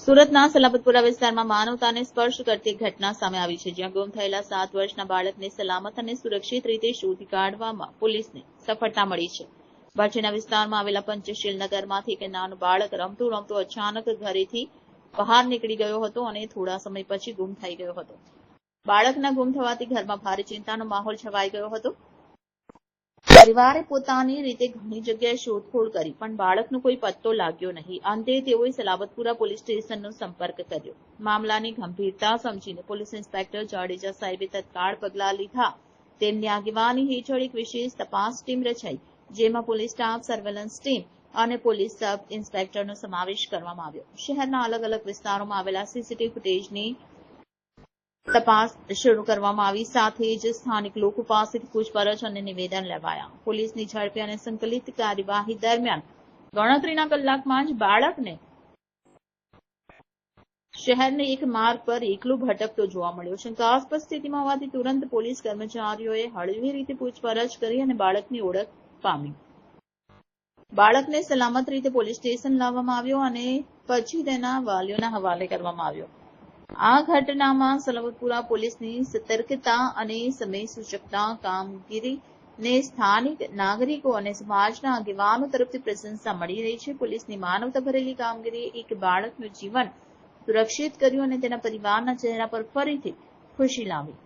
સુરતના સલાબતપુરા વિસ્તારમાં માનવતાને સ્પર્શ કરતી ઘટના સામે આવી છે, જ્યાં ગુમ થયેલા 7 વર્ષના બાળકને સલામત અને સુરક્ષિત રીતે શોધી કાઢવામાં પોલીસને સફળતા મળી છે. ભટજીના વિસ્તારમાં આવેલા પંચશીલ નગરમાંથી એક નાનું બાળક રમતું અચાનક ઘરેથી બહાર નીકળી ગયો હતો અને થોડા સમય પછી ગુમ થઈ ગયો હતો. બાળકના ગુમ થવાથી ઘરમાં ભારે ચિંતાનો માહોલ છવાઈ ગયો હતો. પરિવારે પોતાની રીતે ઘણી જગ્યાએ શોધખોળ કરી, પણ બાળકનો કોઈ પત્તો લાગ્યો નહીં. અંતે તેઓએ સલાબતપુરા પોલીસ સ્ટેશનનો સંપર્ક કર્યો. મામલાની ગંભીરતા સમજીને પોલીસ ઇન્સ્પેક્ટર જાડેજા સાહેબે તત્કાળ પગલાં લીધા. તેમની આગેવાની હેઠળ એક વિશેષ તપાસ ટીમ રચાઈ, જેમાં પોલીસ સ્ટાફ, સર્વેલન્સ ટીમ અને પોલીસ સબ ઇન્સ્પેક્ટરનો સમાવેશ કરવામાં આવ્યો. શહેરના અલગ અલગ વિસ્તારોમાં આવેલા સીસીટીવી ફૂટેજની તપાસ શરૂ કરવામાં આવી. સાથે જ સ્થાનિક લોકો પાસેથી પૂછપરછ અને નિવેદન લેવાયા. પોલીસની ઝડપી અને સંકલિત કાર્યવાહી દરમિયાન ગણતરીના કલાકમાં જ બાળકને શહેરના એક માર્ગ પર એકલો ભટકતો જોવા મળ્યો. શંકાસ્પદ સ્થિતિમાં હોવાથી તુરંત પોલીસ કર્મચારીઓએ હળવી રીતે પૂછપરછ કરી અને બાળકની ઓળખ પામી. બાળકને સલામત રીતે પોલીસ સ્ટેશન લાવવામાં આવ્યો અને પછી તેના વાલીઓના હવાલે કરવામાં આવ્યો. આ ઘટનામાં સલાબતપુરા પોલીસની સતર્કતા અને સમય સૂચકતા કામગીરીને સ્થાનિક નાગરિકો અને સમાજના આગેવાનો તરફથી પ્રશંસા મળી રહી છે. પોલીસની માનવતા ભરેલી કામગીરીએ એક બાળકનું જીવન સુરક્ષિત કર્યું અને તેના પરિવારના ચહેરા પર ફરીથી ખુશી લાવી.